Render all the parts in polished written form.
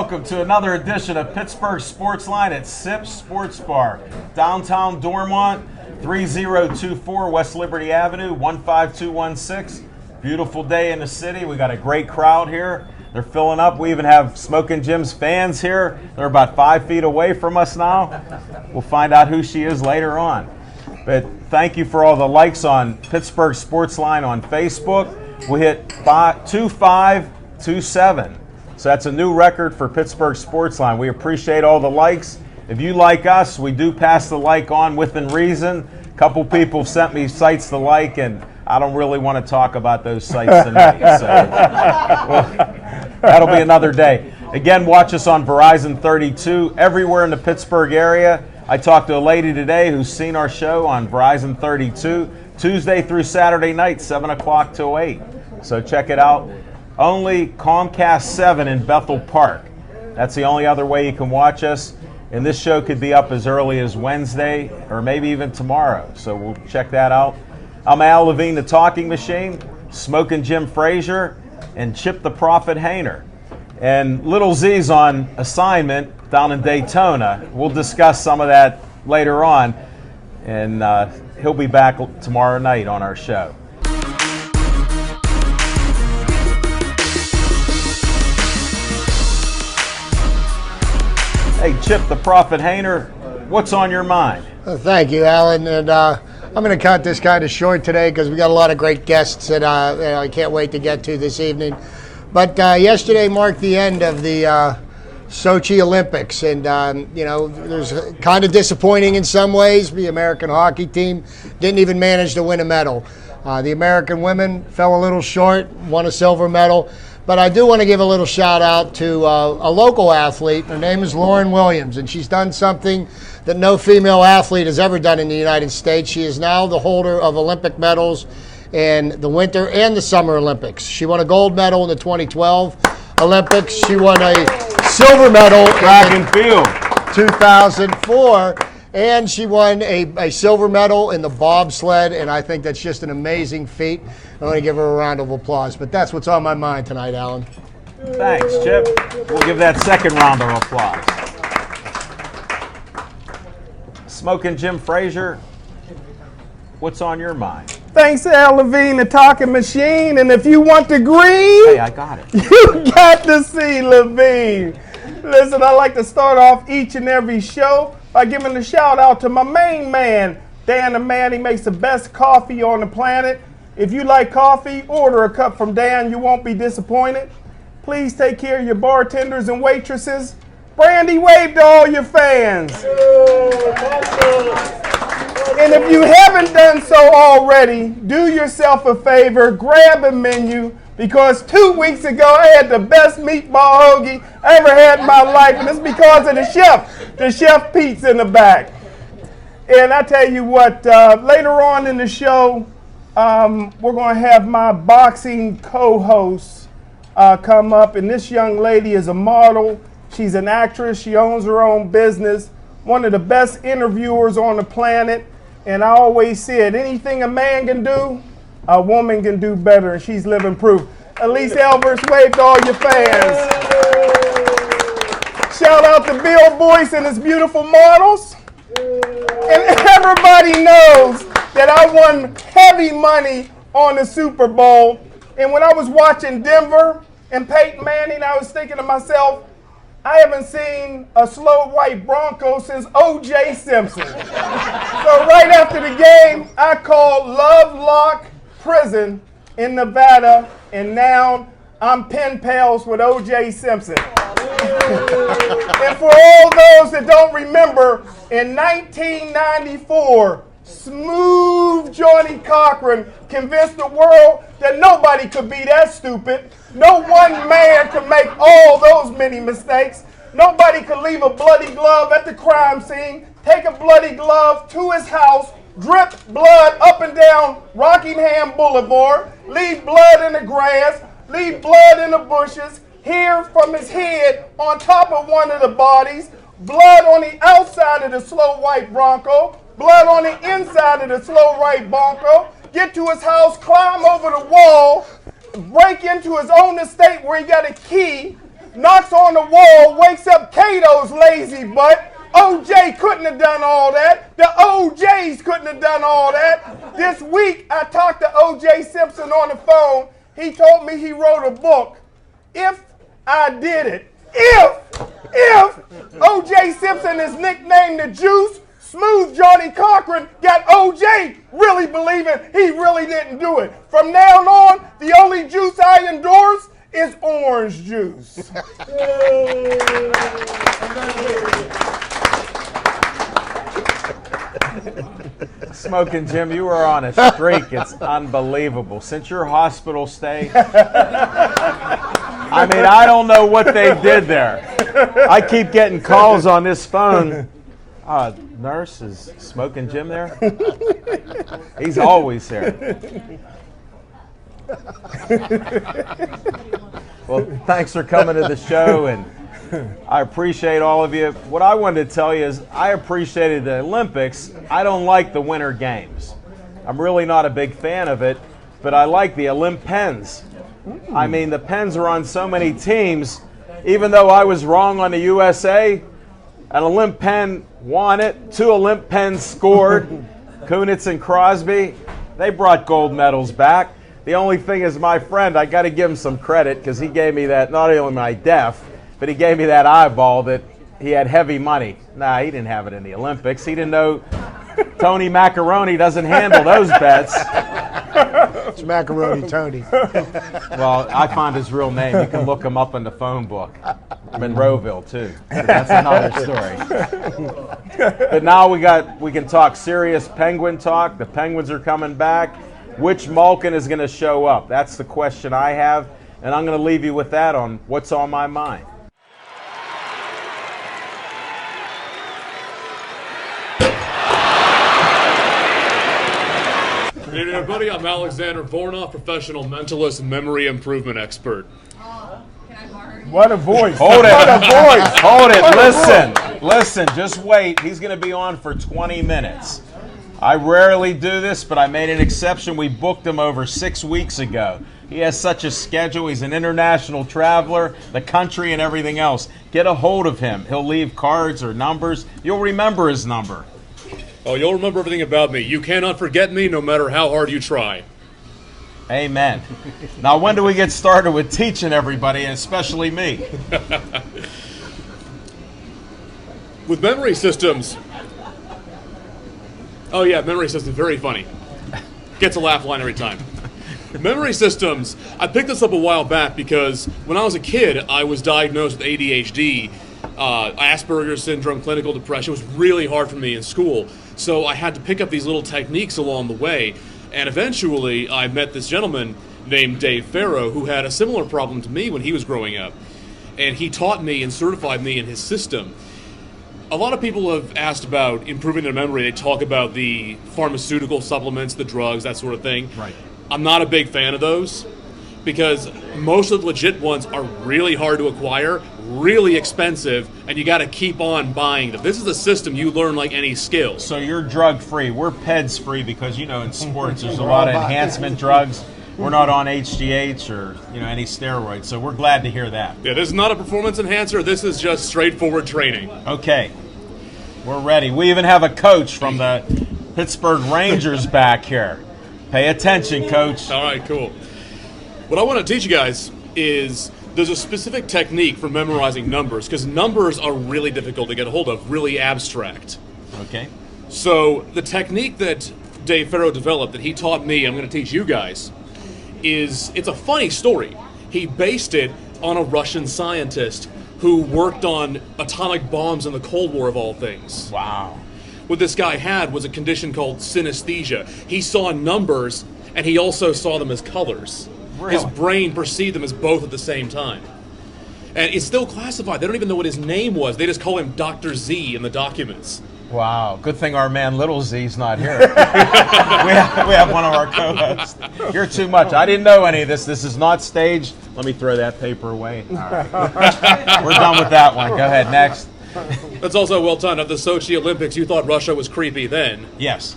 welcome to another edition of Pittsburgh Sportsline at SIP Sports Bar, downtown Dormont, 3024 West Liberty Avenue, 15216. Beautiful day in the city. We got a great crowd here. They're filling up. We even have Smokin' Jim's fans here. They're about 5 feet away from us now. We'll find out who she is later on. But thank you for all the likes on Pittsburgh Sportsline on Facebook. We hit 2527. So that's a new record for Pittsburgh Sportsline. We appreciate all the likes. If you like us, we do pass the like on within reason. A couple people sent me sites to like, and I don't really want to talk about those sites tonight. So that'll be another day. Again, watch us on Verizon 32 everywhere in the Pittsburgh area. I talked to a lady today who's seen our show on Verizon 32 Tuesday through Saturday night, 7 o'clock till 8. So check it out. Only Comcast 7 in Bethel Park. That's the only other way you can watch us. And this show could be up as early as Wednesday or maybe even tomorrow. So we'll check that out. I'm Al Levine, the Talking Machine, Smokin' Jim Frazier, and Chip the Prophet Hayner. And Little Z's on assignment down in Daytona. We'll discuss some of that later on. And he'll be back tomorrow night on our show. Hey, Chip the Prophet Hayner, what's on your mind? Thank you, Alan. And I'm going to cut this kind of short today because we got a lot of great guests that I can't wait to get to this evening. But yesterday marked the end of the Sochi Olympics. And, there's kind of disappointing in some ways. The American hockey team didn't even manage to win a medal. The American women fell a little short, won a silver medal. But I do want to give a little shout out to a local athlete. Her name is Lauren Williams, and she's done something that no female athlete has ever done in the United States. She is now the holder of Olympic medals in the Winter and the Summer Olympics. She won a gold medal in the 2012 Olympics. She won a silver medal track and field 2004. And she won a silver medal in the bobsled, and I think that's just an amazing feat. I want to give her a round of applause. But that's what's on my mind tonight, Alan. Thanks, Chip. We'll give that second round of applause. Smokin' Jim Frazier, what's on your mind? Thanks, Al Levine, the Talking Machine. And if you want the green, hey, I got it. You got to see Levine. Listen, I like to start off each and every show by giving a shout out to my main man, Dan the Man. He makes the best coffee on the planet. If you like coffee, order a cup from Dan. You won't be disappointed. Please take care of your bartenders and waitresses. Brandy, wave to all your fans. And if you haven't done so already, do yourself a favor, grab a menu, because 2 weeks ago I had the best meatball hoagie I ever had in my life, and it's because of the Chef Pete's in the back. And I tell you what, later on in the show, we're going to have my boxing co-host come up, and this young lady is a model. She's an actress. She owns her own business, one of the best interviewers on the planet. And I always said, anything a man can do, a woman can do better, and she's living proof. Elise Elbers, wave to all your fans. Shout out to Bill Boyce and his beautiful models. And everybody knows that I won heavy money on the Super Bowl. And when I was watching Denver and Peyton Manning, I was thinking to myself, I haven't seen a slow white Bronco since O.J. Simpson. So right after the game, I called Lovelock Prison in Nevada, and now I'm pen pals with O.J. Simpson. And for all those that don't remember, in 1994, smooth Johnny Cochran convinced the world that nobody could be that stupid. No one man could make all those many mistakes. Nobody could leave a bloody glove at the crime scene, take a bloody glove to his house, drip blood up and down Rockingham Boulevard, leave blood in the grass, leave blood in the bushes, hair from his head on top of one of the bodies, blood on the outside of the slow white Bronco, blood on the inside of the slow white Bronco, get to his house, climb over the wall, break into his own estate where he got a key, knocks on the wall, wakes up Cato's lazy butt. OJ couldn't have done all that. The OJs couldn't have done all that. This week, I talked to OJ Simpson on the phone. He told me he wrote a book. If I did it. If OJ Simpson is nicknamed the Juice, Smooth Johnny Cochran got OJ really believing he really didn't do it. From now on, the only juice I endorse is orange juice. Smoking Jim, you were on a streak. It's unbelievable. Since your hospital stay, I mean, I don't know what they did there. I keep getting calls on this phone. Nurse, is Smoking Jim there? He's always here. Well, thanks for coming to the show, and I appreciate all of you. What I wanted to tell you is I appreciated the Olympics. I don't like the Winter Games. I'm really not a big fan of it, but I like the Olymp Pens. I mean, the Pens are on so many teams. Even though I was wrong on the USA, an Olymp Pen won it. 2 Olymp Pens scored. Kunitz and Crosby, they brought gold medals back. The only thing is my friend, I got to give him some credit because he gave me that, not only my deaf, but he gave me that eyeball that he had heavy money. Nah, he didn't have it in the Olympics. He didn't know Tony Macaroni doesn't handle those bets. It's Macaroni Tony. Well, I found his real name. You can look him up in the phone book. Monroeville, too. That's another story. But now we can talk serious Penguin talk. The Penguins are coming back. Which Malkin is going to show up? That's the question I have. And I'm going to leave you with that on what's on my mind. Good evening, everybody. I'm Alexander Vornoff, professional mentalist and memory improvement expert. What a voice. Hold it. What a voice. Hold it. Listen. Just wait. He's going to be on for 20 minutes. I rarely do this, but I made an exception. We booked him over 6 weeks ago. He has such a schedule. He's an international traveler, the country and everything else. Get a hold of him. He'll leave cards or numbers. You'll remember his number. Oh, you'll remember everything about me. You cannot forget me no matter how hard you try. Amen. Now, when do we get started with teaching everybody, and especially me? With memory systems. Oh, yeah, memory systems. Very funny. Gets a laugh line every time. Memory systems. I picked this up a while back because when I was a kid, I was diagnosed with ADHD, Asperger's syndrome, clinical depression. It was really hard for me in school. So I had to pick up these little techniques along the way. And eventually, I met this gentleman named Dave Farrow who had a similar problem to me when he was growing up. And he taught me and certified me in his system. A lot of people have asked about improving their memory. They talk about the pharmaceutical supplements, the drugs, that sort of thing. Right. I'm not a big fan of those because most of the legit ones are really hard to acquire, really expensive, and you got to keep on buying them. This is a system you learn like any skill. So you're drug-free. We're PEDS-free because, in sports there's a lot of enhancement drugs. We're not on HGH or, any steroids. So we're glad to hear that. Yeah, this is not a performance enhancer. This is just straightforward training. Okay. We're ready. We even have a coach from the Pittsburgh Rangers back here. Pay attention, Coach. All right, cool. What I want to teach you guys is there's a specific technique for memorizing numbers because numbers are really difficult to get a hold of, really abstract. Okay. So the technique that Dave Farrow developed that he taught me, I'm going to teach you guys, it's a funny story. He based it on a Russian scientist who worked on atomic bombs in the Cold War of all things. Wow. What this guy had was a condition called synesthesia. He saw numbers, and he also saw them as colors. Really? His brain perceived them as both at the same time. And it's still classified. They don't even know what his name was. They just call him Dr. Z in the documents. Wow. Good thing our man Little Z's not here. we have one of our co-hosts. You're too much. I didn't know any of this. This is not staged. Let me throw that paper away. All right. We're done with that one. Go ahead. Next. That's also well done. At the Sochi Olympics, you thought Russia was creepy then. Yes.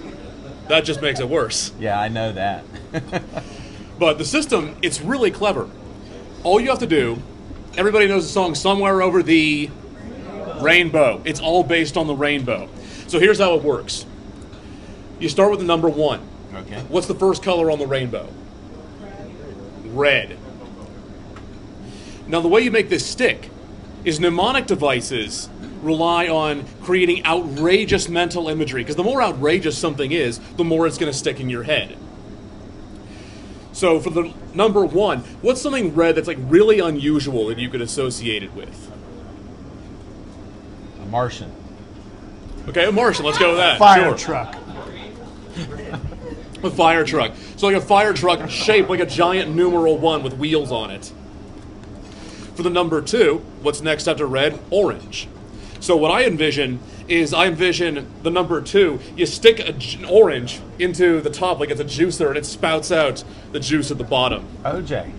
That just makes it worse. Yeah, I know that. But the system, it's really clever. All you have to do everybody knows the song Somewhere Over the Rainbow. It's all based on the rainbow. So here's how it works. You start with the number 1. Okay. What's the first color on the rainbow? Red. Now the way you make this stick is mnemonic devices rely on creating outrageous mental imagery, because the more outrageous something is, the more it's going to stick in your head. So for the number 1, what's something red that's like really unusual that you could associate it with? A Martian. Okay, a Martian. Let's go with that. Fire Sure. truck. A fire truck. So like a fire truck shaped like a giant numeral 1 with wheels on it. For the number 2, what's next after red? Orange. So what I envision is the number 2, you stick an orange into the top like it's a juicer and it spouts out the juice at the bottom. OJ.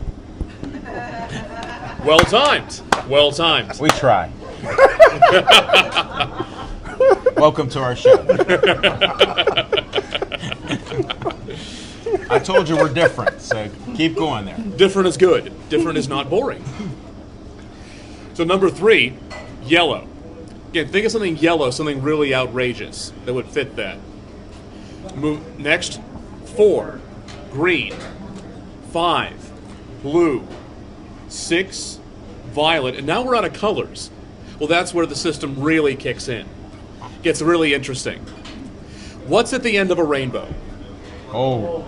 Well timed. Well timed. We try. Welcome to our show. I told you we're different, so keep going there. Different is good. Different is not boring. So number 3, yellow. Again, think of something yellow, something really outrageous that would fit that. Move next, 4, green. 5, blue. 6, violet. And now we're out of colors. Well, that's where the system really kicks in. Gets really interesting. What's at the end of a rainbow? Oh,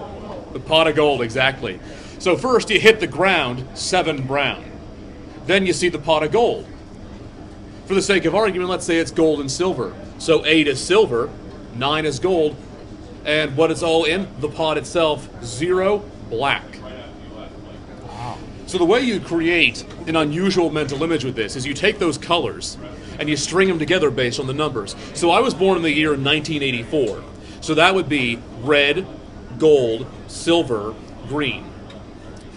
The pot of gold, exactly. So first you hit the ground, 7 brown. Then you see the pot of gold. For the sake of argument, let's say it's gold and silver. So 8 is silver, 9 is gold, and what it's all in? The pot itself, 0, black. So the way you create an unusual mental image with this is you take those colors and you string them together based on the numbers. So I was born in the year 1984. So that would be red, gold, silver, green.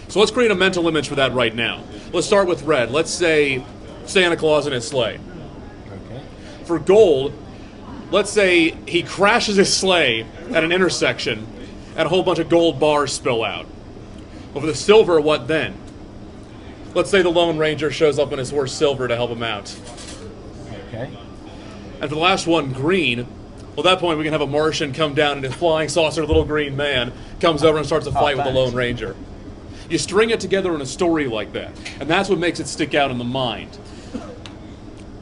So let's create a mental image for that right now. Let's start with red. Let's say Santa Claus in his sleigh. okay. For gold, let's say he crashes his sleigh at an intersection and a whole bunch of gold bars spill out. Well, for the silver, what then? Let's say the Lone Ranger shows up on his horse Silver to help him out. Okay. And for the last one, green, well, at that point we can have a Martian come down and his flying saucer little green man comes over and starts a fight with the Lone Ranger. You string it together in a story like that, and that's what makes it stick out in the mind.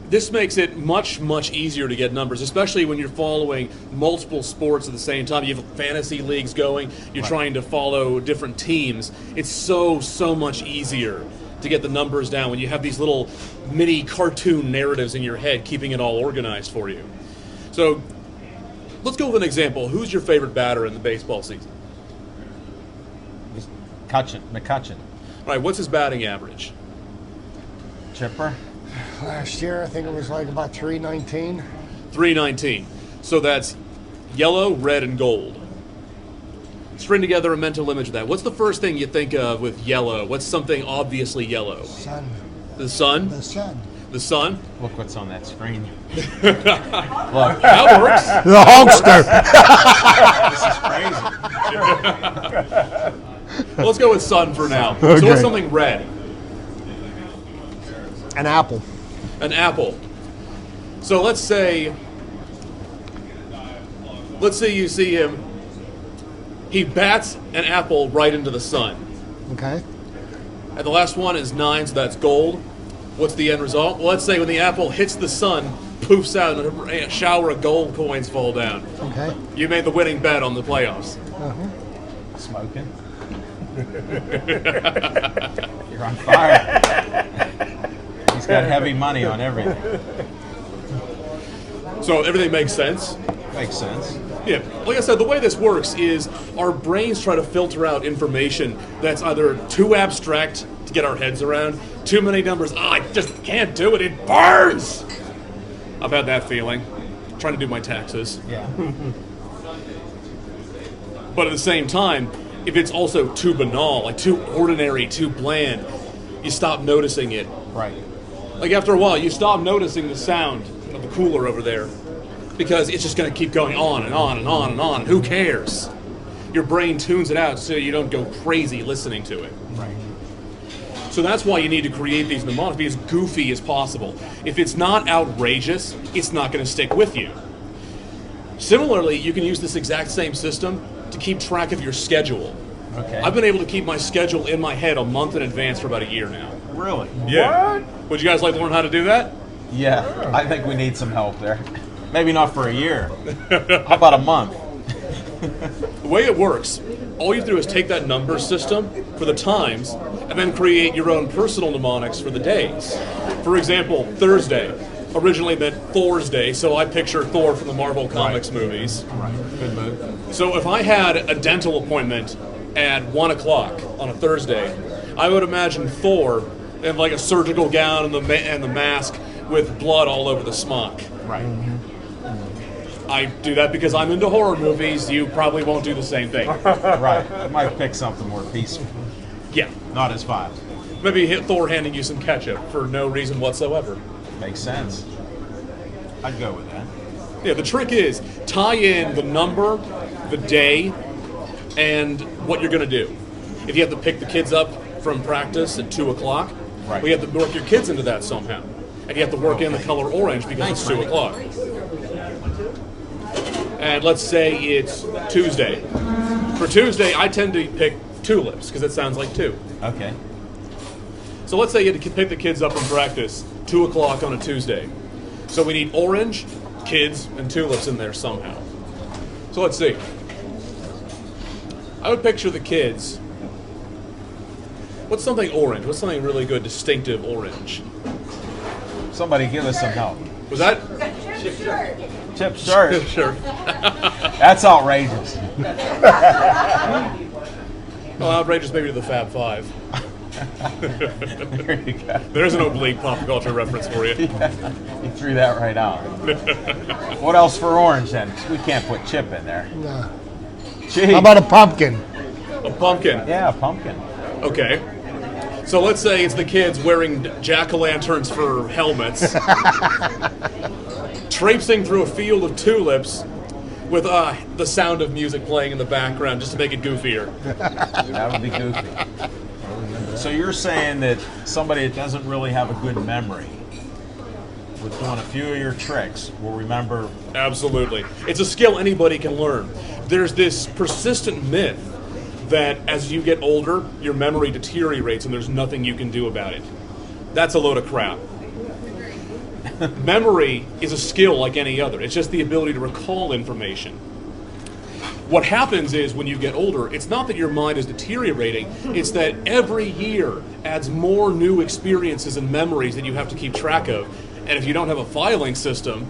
This makes it much, much easier to get numbers, especially when you're following multiple sports at the same time. You have fantasy leagues going, you're trying to follow different teams. It's so, so much easier to get the numbers down when you have these little mini cartoon narratives in your head keeping it all organized for you. So let's go with an example. Who's your favorite batter in the baseball season? McCutcheon. All right, what's his batting average? Chipper. Last year, I think it was like about 319. 319. So that's yellow, red, and gold. String together a mental image of that. What's the first thing you think of with yellow? What's something obviously yellow? Sun. The sun? The sun. The sun? Look what's on that screen. Look, Look, that works. The Hulkster. this is crazy. Well, let's go with sun for now. So Okay. what's something red? An apple. An apple. So let's say you see him. He bats an apple right into the sun. Okay. And the last one is 9, so that's gold. What's the end result? Well, let's say when the apple hits the sun, poofs out, and a shower of gold coins fall down. Okay. You made the winning bet on the playoffs. Smoking. You're on fire. He's got heavy money on everything. So everything makes sense. Makes sense. Yeah, like I said, the way this works is our brains try to filter out information that's either too abstract to get our heads around, too many numbers, I just can't do it, it burns! I've had that feeling, trying to do my taxes. Yeah. But at the same time, if it's also too banal, like too ordinary, too bland, you stop noticing it. Right. Like after a while, you stop noticing the sound of the cooler over there because it's just going to keep going on and on and on and on. Who cares? Your brain tunes it out so you don't go crazy listening to it. Right. So that's why you need to create these mnemonics, be as goofy as possible. If it's not outrageous, it's not going to stick with you. Similarly, you can use this exact same system to keep track of your schedule. Okay. I've been able to keep my schedule in my head a month in advance for about a year now. Really? Yeah. Would you guys like to learn how to do that? Yeah, I think we need some help there. Maybe not for a year. How about a month? The way it works, all you have to do is take that number system for the times and then create your own personal mnemonics for the days. For example, Thursday originally meant Thor's Day, so I picture Thor from the Marvel Comics movies. Right. Good move. So if I had a dental appointment at 1 o'clock on a Thursday, I would imagine Thor in like a surgical gown and the mask with blood all over the smock. Right. I do that because I'm into horror movies. You probably won't do the same thing. Right. I might pick something more peaceful. Yeah. Not as fun. Maybe hit Thor handing you some ketchup for no reason whatsoever. Makes sense. I'd go with that. Yeah, the trick is tie in the number, the day, and what you're going to do. If you have to pick the kids up from practice at 2 o'clock, Right. well, you have to work your kids into that somehow. And you have to work in the color orange because it's 2 o'clock. And let's say it's Tuesday. For Tuesday, I tend to pick tulips because it sounds like 2. Okay. So let's say you had to pick the kids up from practice 2 o'clock on a Tuesday. So we need orange, kids, and tulips in there somehow. So let's see. I would picture the kids. What's something orange? What's something really good, distinctive orange? Somebody give us some help. Was that? Chip shirt. Sure. That's outrageous. Well, outrageous maybe to the Fab Five. There you go. There's an oblique pop culture reference for you. You threw that right out. What else for orange then? We can't put Chip in there. No. Gee. How about a pumpkin? A pumpkin. Yeah, a pumpkin. Okay. So let's say it's the kids wearing jack-o'-lanterns for helmets, traipsing through a field of tulips with the sound of music playing in the background just to make it goofier. That would be goofy. So you're saying that somebody that doesn't really have a good memory, with doing a few of your tricks, will remember. Absolutely. It's a skill anybody can learn. There's this persistent myth that as you get older, your memory deteriorates and there's nothing you can do about it. That's a load of crap. Memory is a skill like any other. It's just the ability to recall information. What happens is when you get older, it's not that your mind is deteriorating, it's that every year adds more new experiences and memories that you have to keep track of. And if you don't have a filing system,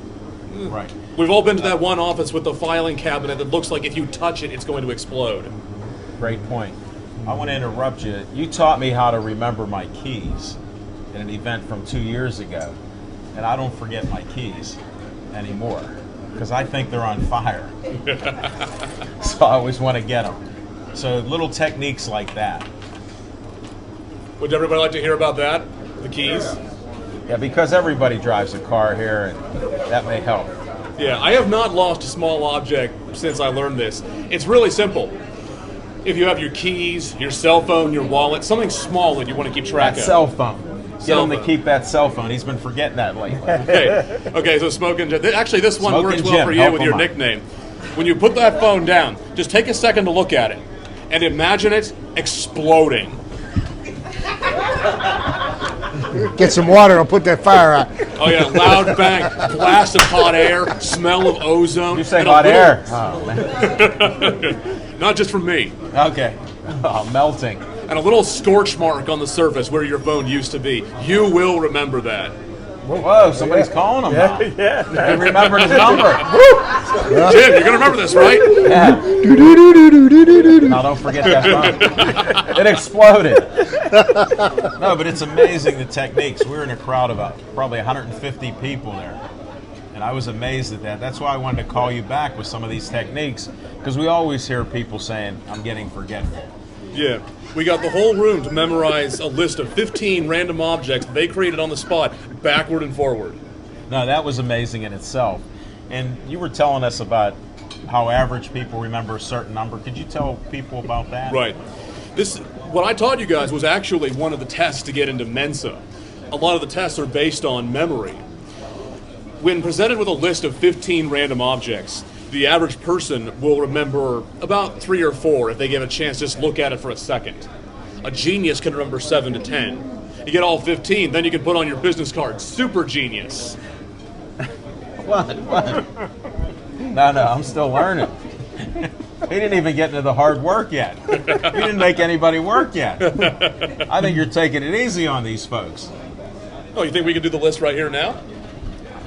Right. we've all been to that one office with the filing cabinet that looks like if you touch it, it's going to explode. Great point. I want to interrupt you. You taught me how to remember my keys in an event from 2 years ago, and I don't forget my keys anymore because I think they're on fire. So I always want to get them. So little techniques like that. Would everybody like to hear about that? The keys? Yeah, because everybody drives a car here, and that may help. Yeah, I have not lost a small object since I learned this. It's really simple. If you have your keys, your cell phone, your wallet, something small that you want to keep track That of. cell phone. Get Cell him to phone. keep that cell phone. He's been forgetting that lately. Okay, so Smokin' Jim. Actually, this one Smokin' works well Jim, for you help with him your out. nickname. When you put that phone down, just take a second to look at it and imagine it exploding. Get some water and put that fire out. Oh yeah, loud bang, blast of hot air, smell of ozone. You say and a hot little- air. Oh, man. Not just from me. Okay. Oh, melting. And a little scorch mark on the surface where your phone used to be. You will remember that. Whoa, somebody's calling him now. Yeah. They remembered his number. Jim, you're gonna remember this, right? Yeah. Now don't forget that phone. It exploded. No, but it's amazing the techniques. We were in a crowd of probably 150 people there. And I was amazed at that. That's why I wanted to call you back with some of these techniques, because we always hear people saying, I'm getting forgetful. Yeah. We got the whole room to memorize a list of 15 random objects they created on the spot, backward and forward. No, that was amazing in itself. And you were telling us about how average people remember a certain number. Could you tell people about that? Right. This what I taught you guys was actually one of the tests to get into Mensa. A lot of the tests are based on memory. When presented with a list of 15 random objects, the average person will remember about 3 or 4 if they give a chance to just look at it for a second. A genius can remember 7 to 10. You get all 15, then you can put on your business card, super genius. What? No, I'm still learning. He didn't even get into the hard work yet. He didn't make anybody work yet. I think you're taking it easy on these folks. Oh, you think we can do the list right here now?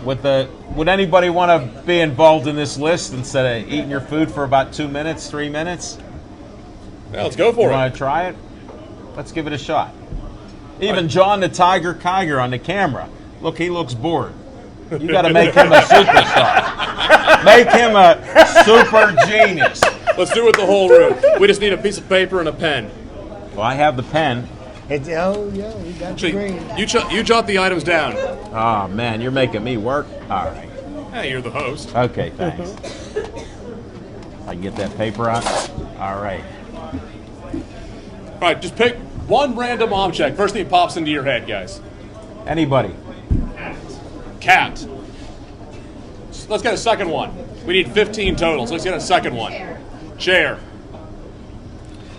Would anybody want to be involved in this list instead of eating your food for about 2 minutes, 3 minutes? Yeah, let's go for You it. want to try it? Let's give it a shot. Even John the Tiger Kiger on the camera. Look, he looks bored. You got to make him a superstar. Make him a super genius. Let's do it the whole room. We just need a piece of paper and a pen. Well, I have the pen. Oh, yeah, we got the Actually, green. you jot the items down. Oh, man, you're making me work. All right. Hey, you're the host. Okay, thanks. I can get that paper out. All right. All right, just pick one random object. First thing that pops into your head, guys. Anybody? Cat. Let's get a second one. We need 15 total, so let's get a second one. Chair.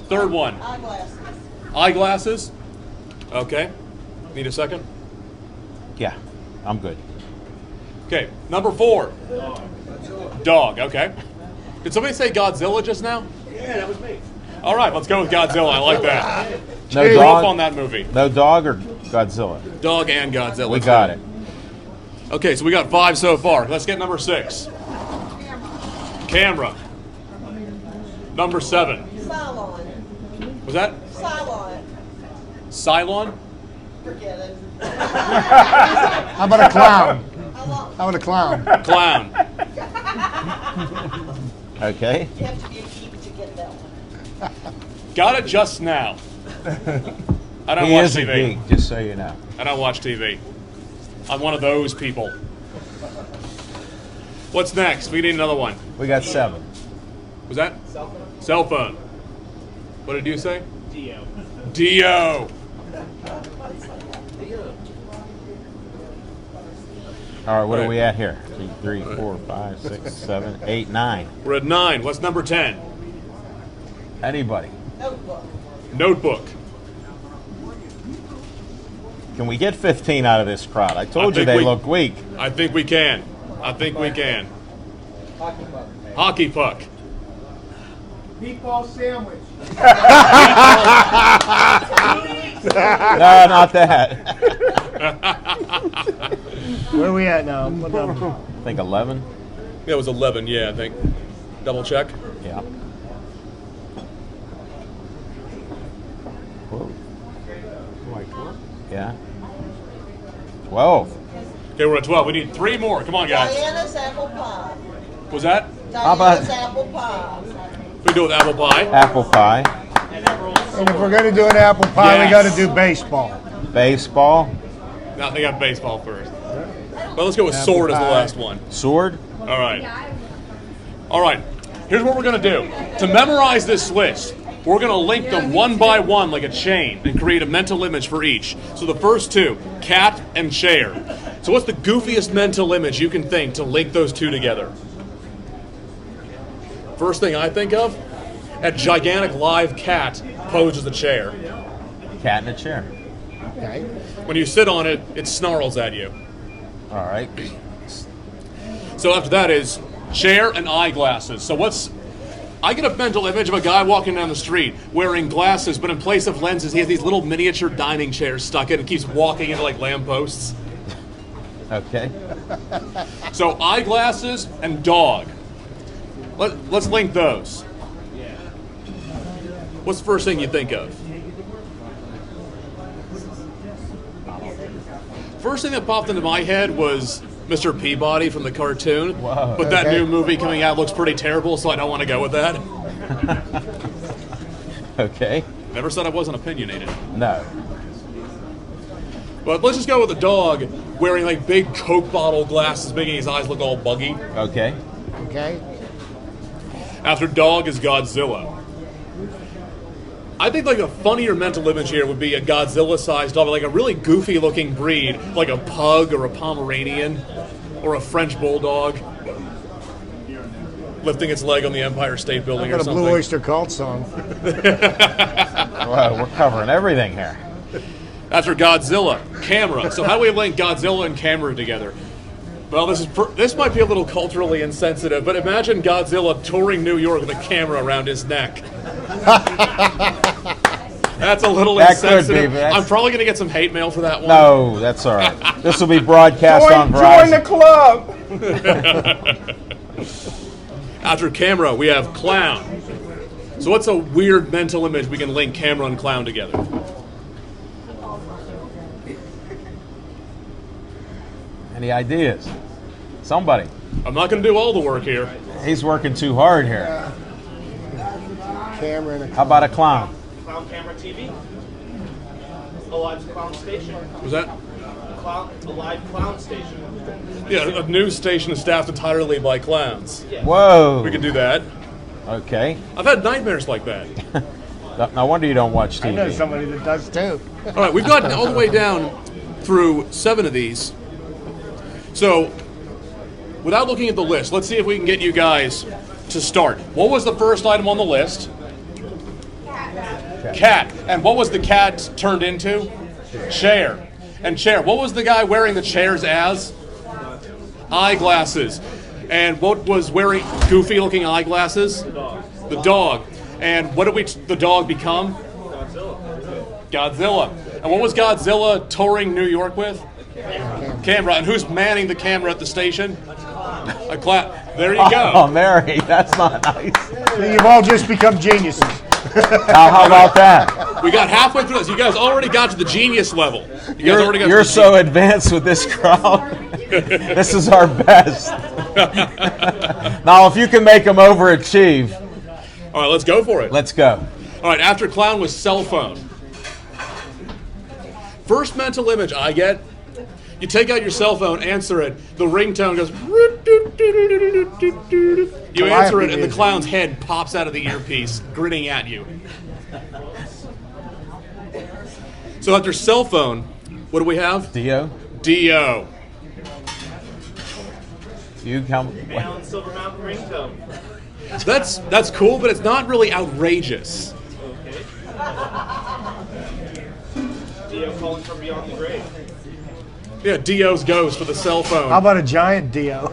Third one. Eyeglasses. Eyeglasses. Okay. Need a second? Yeah, I'm good. Okay, number 4. Dog, okay. Did somebody say Godzilla just now? Yeah, that was me. All right, let's go with Godzilla. I like that. No Rough dog. on that movie. No dog or Godzilla. Dog and Godzilla. We got it. Okay, so we got 5 so far. Let's get number 6. Camera. Number 7. Cylon. Was that Cylon. Cylon? Forget it. How about a clown? How about a clown? Clown. Okay. You have to be a geek to get that one. Got it just now. I don't He watch is a TV. geek, just so you know. I don't watch TV. I'm one of those people. What's next? We need another one. We got 7. Was that? Cell phone. What did you say? Dio. Dio. All right, what are we at here? 2, 3, 4, 5, 6, 7, 8, 9. We're at 9. What's number 10? Anybody? Notebook. Notebook. Can we get 15 out of this crowd? I told you think they we- look weak. I think we can. I think we can. Hockey puck. Meatball sandwich. No, not that. Where are we at now? What number? I think 11. That was 11, yeah, I think. Double check. Yeah. Whoa. Yeah. 12. Okay, we're at 12. We need 3 more. Come on, guys. Diana's apple pie. Was that? How about- Diana's apple pie. We do it with apple pie. Apple pie. And if we're going to do an apple pie, we got to do baseball. Baseball. No, they got baseball first. Well, let's go with sword as the pie. last one. Sword. All right. All right. Here's what we're going to do. To memorize this list, we're going to link them one by one like a chain and create a mental image for each. So the first 2, cat and chair. So what's the goofiest mental image you can think to link those 2 together? First thing I think of, a gigantic live cat posed as a chair. Cat in a chair. Okay. When you sit on it, it snarls at you. All right. So after that is chair and eyeglasses. So I get a mental image of a guy walking down the street wearing glasses, but in place of lenses, he has these little miniature dining chairs stuck in and keeps walking into like lampposts. Okay. So eyeglasses and dog. Let's link those. What's the first thing you think of? First thing that popped into my head was Mr. Peabody from the cartoon. Whoa. But that Okay. new movie coming out looks pretty terrible, so I don't want to go with that. Okay. Never said I wasn't opinionated. No. But let's just go with the dog wearing like big Coke bottle glasses, making his eyes look all buggy. Okay. Okay. After dog is Godzilla. I think like a funnier mental image here would be a Godzilla-sized dog, like a really goofy-looking breed, like a pug or a Pomeranian or a French bulldog, lifting its leg on the Empire State Building or Got a something. Blue Oyster Cult song. Well, we're covering everything here. After Godzilla, camera. So how do we link Godzilla and camera together? Well, this might be a little culturally insensitive, but imagine Godzilla touring New York with a camera around his neck. That's a little That could insensitive. be, but that's- I'm probably going to get some hate mail for that one. No, that's all right. This will be broadcast on Join the Verizon. club. After camera, we have clown. So what's a weird mental image we can link camera and clown together? Any ideas? Somebody. I'm not going to do all the work here. He's working too hard here. Camera and a How about a clown? Clown Camera TV. A live clown station. Was that? A live clown station. Yeah, a news station staffed entirely by clowns. Whoa. We could do that. Okay. I've had nightmares like that. No wonder you don't watch I know TV. somebody that does too. All right, we've gotten all the way down through 7 of these. So, without looking at the list, let's see if we can get you guys to start. What was the first item on the list? Cat. And what was the cat turned into? Chair. And chair. What was the guy wearing the chairs as? Eyeglasses. And what was wearing goofy-looking eyeglasses? The dog. And what did the dog become? Godzilla. And what was Godzilla touring New York with? Camera. And who's manning the camera at the station? A clap. There you go. Oh, Mary, that's not nice. You've all just become geniuses. How about that? We got halfway through this. You guys already got to the genius level. You guys already got You're to the so advanced with this crowd. This is our best. Now, if you can make them overachieve, All right, let's go for it. let's go. All right, after clown was cell phone. First mental image I get, you take out your cell phone, answer it, the ringtone goes, you answer it, and the clown's head pops out of the earpiece, grinning at you. So after cell phone, what do we have? Dio, Dio. you come. Alan Silver Mountain ringtone. That's cool, but it's not really outrageous. Okay. Dio calling from beyond the grave. Yeah, Dio's ghost for the cell phone. How about a giant Dio?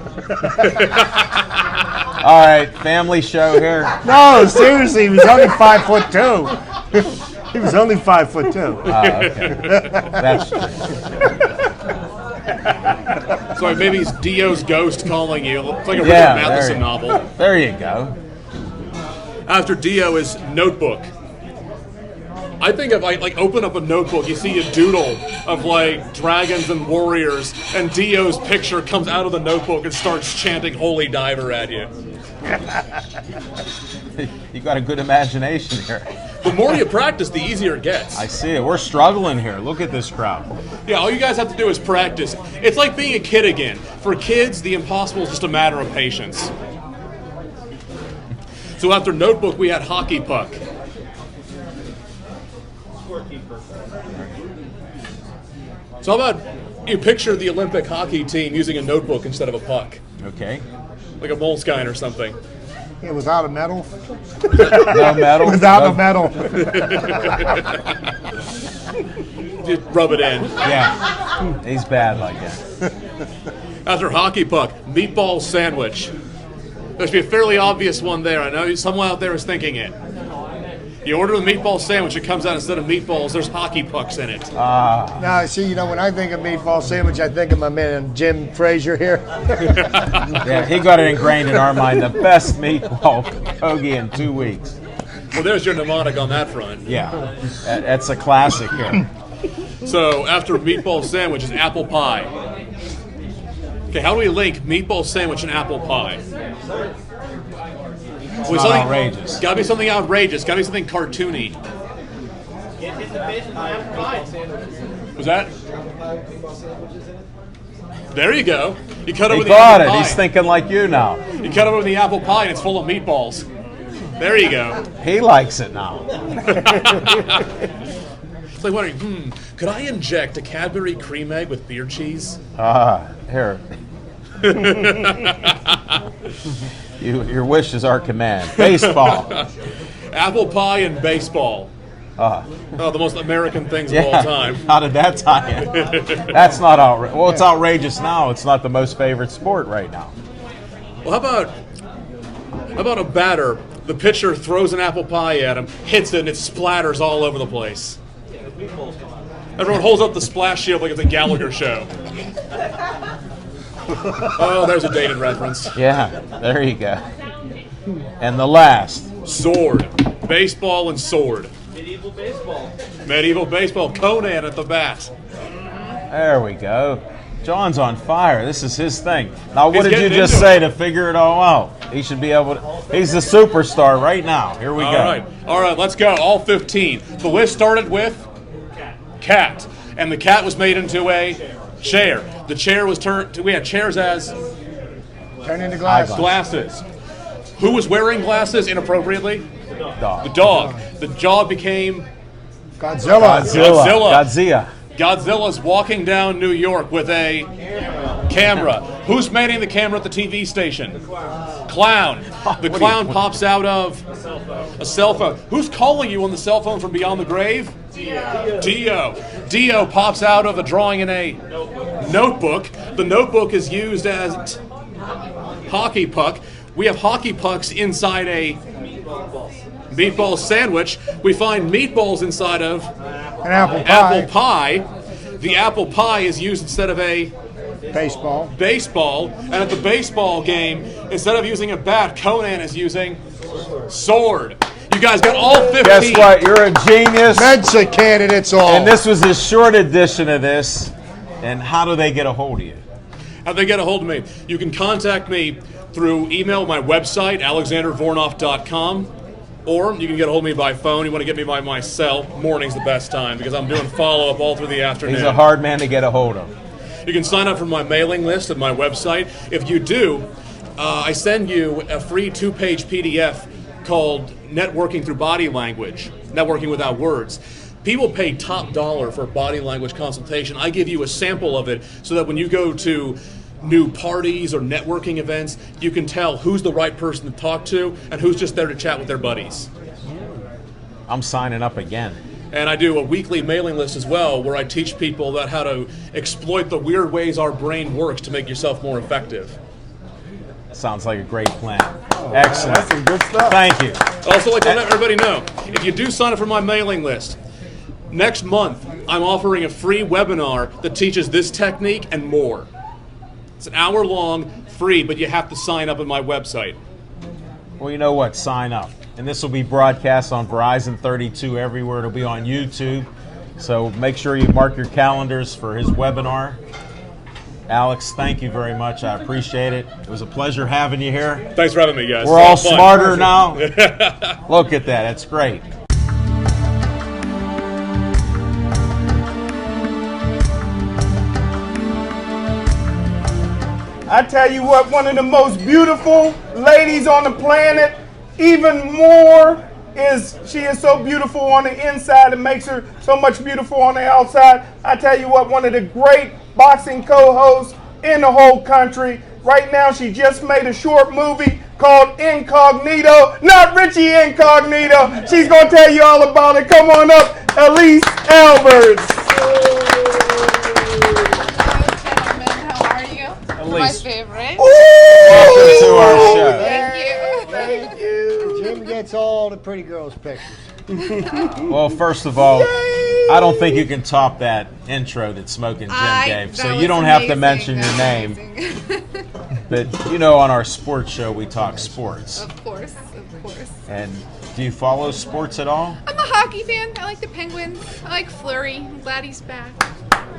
All right, family show here. No, seriously, he was only 5'2". He was only 5'2". Okay. That's true. So maybe it's Dio's ghost calling you. It's like a Yeah, Richard Matheson novel. There you go. After Dio is notebook. I think if I open up a notebook, you see a doodle of like dragons and warriors, and Dio's picture comes out of the notebook and starts chanting "Holy Diver" at you. You got a good imagination here. The more you practice, the easier it gets. I see it. We're struggling here. Look at this crowd. Yeah, all you guys have to do is practice. It's like being a kid again. For kids, the impossible is just a matter of patience. So after notebook, we had hockey puck. Scorekeeper. So how about you picture the Olympic hockey team using a notebook instead of a puck? Okay. Like a Moleskine or something. Yeah, without a medal. No medal. Without no, a medal. Just rub it in. Yeah. He's bad like that. After hockey puck, meatball sandwich. There should be a fairly obvious one there. I know someone out there is thinking it. You order the meatball sandwich, it comes out instead of meatballs, there's hockey pucks in it. Now, see, when I think of meatball sandwich, I think of my man Jim Frazier here. Yeah, he got it ingrained in our mind. The best meatball hoagie in 2 weeks. Well, there's your mnemonic on that front. Yeah, that's a classic here. So after meatball sandwich is apple pie. Okay, how do we link meatball sandwich and apple pie? It's not outrageous. Gotta be something outrageous. Gotta be something cartoony. Get hit in the face with my apple pie. Was that? There you go. You cut He over the got apple it. pie. He's thinking like you now. You cut over the apple pie and it's full of meatballs. There you go. He likes it now. It's like wondering, could I inject a Cadbury cream egg with beer cheese? Here. Your wish is our command. Baseball. Apple pie and baseball. Oh, the most American things of all time. How did that tie in? That's not outrageous. Well, it's outrageous now. It's not the most favorite sport right now. Well, how about a batter? The pitcher throws an apple pie at him, hits it, and it splatters all over the place. Everyone holds up the splash shield like it's a Gallagher show. Oh, there's a dated reference. Yeah, there you go. And the last. Sword. Baseball and sword. Medieval baseball. Medieval baseball. Conan at the bat. There we go. John's on fire. This is his thing. Now, what He's did you getting just into say it. to figure it all out? He should be able to. He's the superstar right now. Here we go. All right, let's go. All 15. The list started with cat. And the cat was made into a chair. The chair was turned. We had chairs as Turn into glass. glasses. Who was wearing glasses inappropriately? Dog. The dog. The dog became Godzilla. Godzilla. Godzilla's walking down New York with a camera. Who's manning the camera at the TV station? Clown. The clown pops out of a cell phone. Who's calling you on the cell phone from beyond the grave? Dio. Dio pops out of a drawing in a notebook. The notebook is used as hockey puck. We have hockey pucks inside a meatball sandwich. We find meatballs inside of An apple pie. apple pie. The apple pie is used instead of a Baseball. baseball. And at the baseball game, instead of using a bat, Conan is using sword. You guys got all 15. Guess what? You're a genius. Mensa candidates all. And this was a short edition of this. And how do they get a hold of you? How do they get a hold of me? You can contact me through email, my website, alexandervornoff.com, or you can get a hold of me by phone. You want to get me by my cell, morning's the best time because I'm doing follow-up all through the afternoon. He's a hard man to get a hold of. You can sign up for my mailing list at my website. If you do, I send you a free 2-page PDF called Networking Through Body Language, Networking Without Words. People pay top dollar for body language consultation. I give you a sample of it so that when you go to new parties or networking events, you can tell who's the right person to talk to and who's just there to chat with their buddies. I'm signing up again. And I do a weekly mailing list as well where I teach people about how to exploit the weird ways our brain works to make yourself more effective. Sounds like a great plan. Excellent. That's some good stuff. Thank you. I'd also like to let everybody know, if you do sign up for my mailing list, next month I'm offering a free webinar that teaches this technique and more. It's an hour long, free, but you have to sign up at my website. Well, you know what? Sign up. And this will be broadcast on Verizon 32 everywhere. It'll be on YouTube. So make sure you mark your calendars for his webinar. Alex, thank you very much. I appreciate it. It was a pleasure having you here. Thanks for having me, guys. We're It's all fun. smarter now. Look at that. That's great. I tell you what, one of the most beautiful ladies on the planet, even more she is so beautiful on the inside and makes her so much beautiful on the outside. I tell you what, one of the great boxing co-hosts in the whole country. Right now, she just made a short movie called Incognito, not Richie Incognito. She's going to tell you all about it. Come on up, Elise Alberts. Gentlemen, how are you? My Elise. favorite. Welcome to our show. Thank you. Thank you. Jim gets all the pretty girls' pictures. Well, first of all, I don't think you can top that intro that Smoking Jim gave. So you don't have to mention your name. But you know, on our sports show, we talk sports. Of course, of course. And do you follow sports at all? I'm a hockey fan. I like the Penguins. I like Fleury. I'm glad he's back.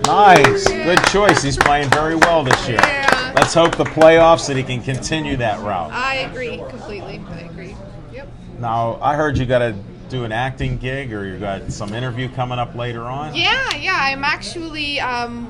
Nice. Good choice. He's playing very well this year. Yeah. Let's hope the playoffs that he can continue that route. I agree completely. I agree. Yep. Now, I heard you got to do an acting gig or you got some interview coming up later on. Yeah. I'm actually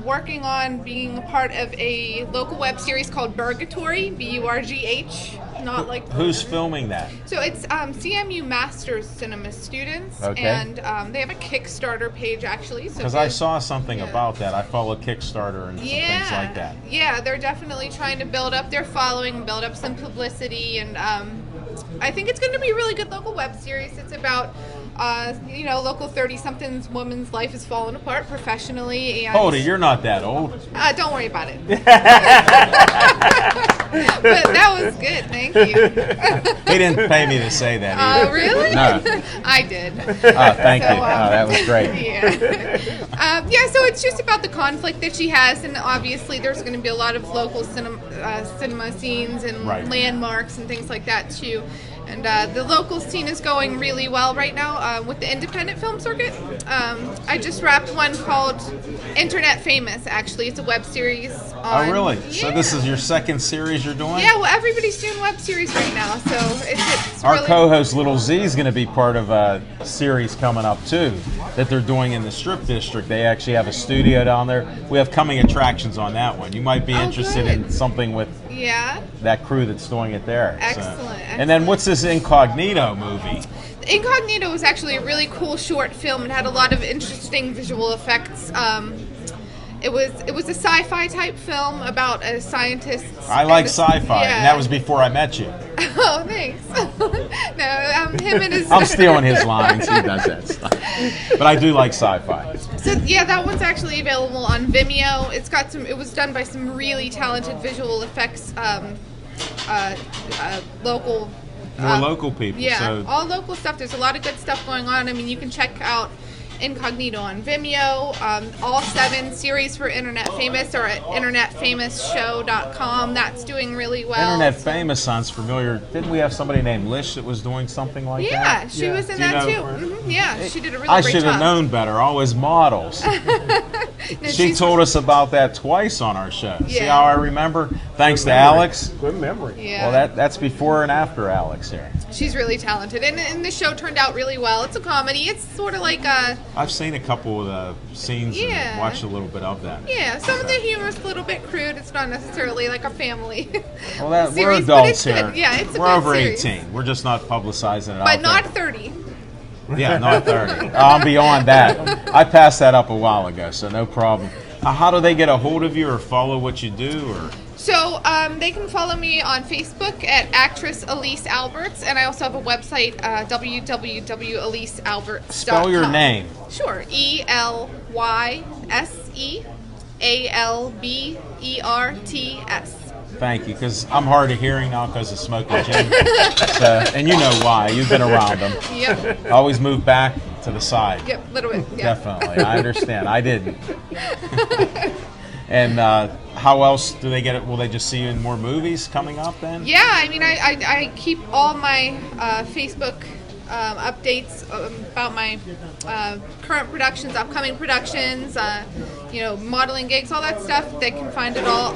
working on being a part of a local web series called Burgatory, Burgh. not like Who's filming that? So it's CMU Masters Cinema students, Okay. and they have a Kickstarter page actually. So Because I saw something about that. I follow Kickstarter and some yeah, things like that. Yeah, they're definitely trying to build up their following, build up some publicity, and I think it's going to be a really good local web series. It's about local 30-something woman's life is falling apart professionally. And Hold it, you're not that old. don't worry about it. But that was good, thank you. He didn't pay me to say that either. Really? No. I did. Thank So, you. That was great. Yeah. So it's just about the conflict that she has, and obviously there's going to be a lot of local cinema scenes and Right. landmarks and things like that too. And the local scene is going really well right now with the independent film circuit. I just wrapped one called Internet Famous, actually. It's a web series. Oh, really? Yeah. So this is your second series you're doing? Yeah, well, everybody's doing web series right now, so it's Our really... co-host Little Z is going to be part of a series coming up too that they're doing in the Strip District. They actually have a studio down there. We have coming attractions on that one. You might be interested good. in something with Yeah. that crew that's doing it there. Excellent, And then what's this Incognito movie? Incognito was actually a really cool short film. It had a lot of interesting visual effects. It was a sci-fi type film about a scientist. I like sci-fi, Yeah. and that was before I met you. Oh, thanks. No, him and his. I'm stealing his lines. He does that stuff. But I do like sci-fi. So yeah, that one's actually available on Vimeo. It's got some. It was done by some really talented visual effects local. More local people. Yeah, So all local stuff. There's a lot of good stuff going on. I mean, you can check out Incognito on Vimeo. All 7 series for Internet Famous are at internetfamousshow.com. That's doing really well. Internet Famous sounds familiar. Didn't we have somebody named Lish that was doing something like that? Yeah, she was in Do you that know- too. Yeah, she did a really I great should have job. known better. Always models. No, She she's- told us about that twice on our show. See Yeah. how I remember? Thanks to Alex. Good memory. Yeah. Well, that's before and after Alex here. She's really talented, and the show turned out really well. It's a comedy. It's sort of like a I've seen a couple of the scenes Yeah. and watched a little bit of them. Some of the humor is a little bit crude. It's not necessarily like a family. Well, we're series, but adults it's good. here. Yeah, it's a we're good over series. 18. We're just not publicizing it out But not there. 30. Yeah, not 30. I'm beyond that. I passed that up a while ago, so no problem. How do they get a hold of you or follow what you do? Or So they can follow me on Facebook at actress Elise Alberts, and I also have a website, www.elisealberts.com. spell your name. Sure, ELYSEALBERTS. Thank you, because I'm hard of hearing now because of Smoking Jim. So, and you know why. You've been around them. Yep, I always move back to the side. yep, a little bit. Yeah. Definitely. I understand. I didn't. And how else do they get it? Will they just see you in more movies coming up then? Yeah, I mean, I keep all my Facebook updates about my current productions, upcoming productions, modeling gigs, all that stuff. They can find it all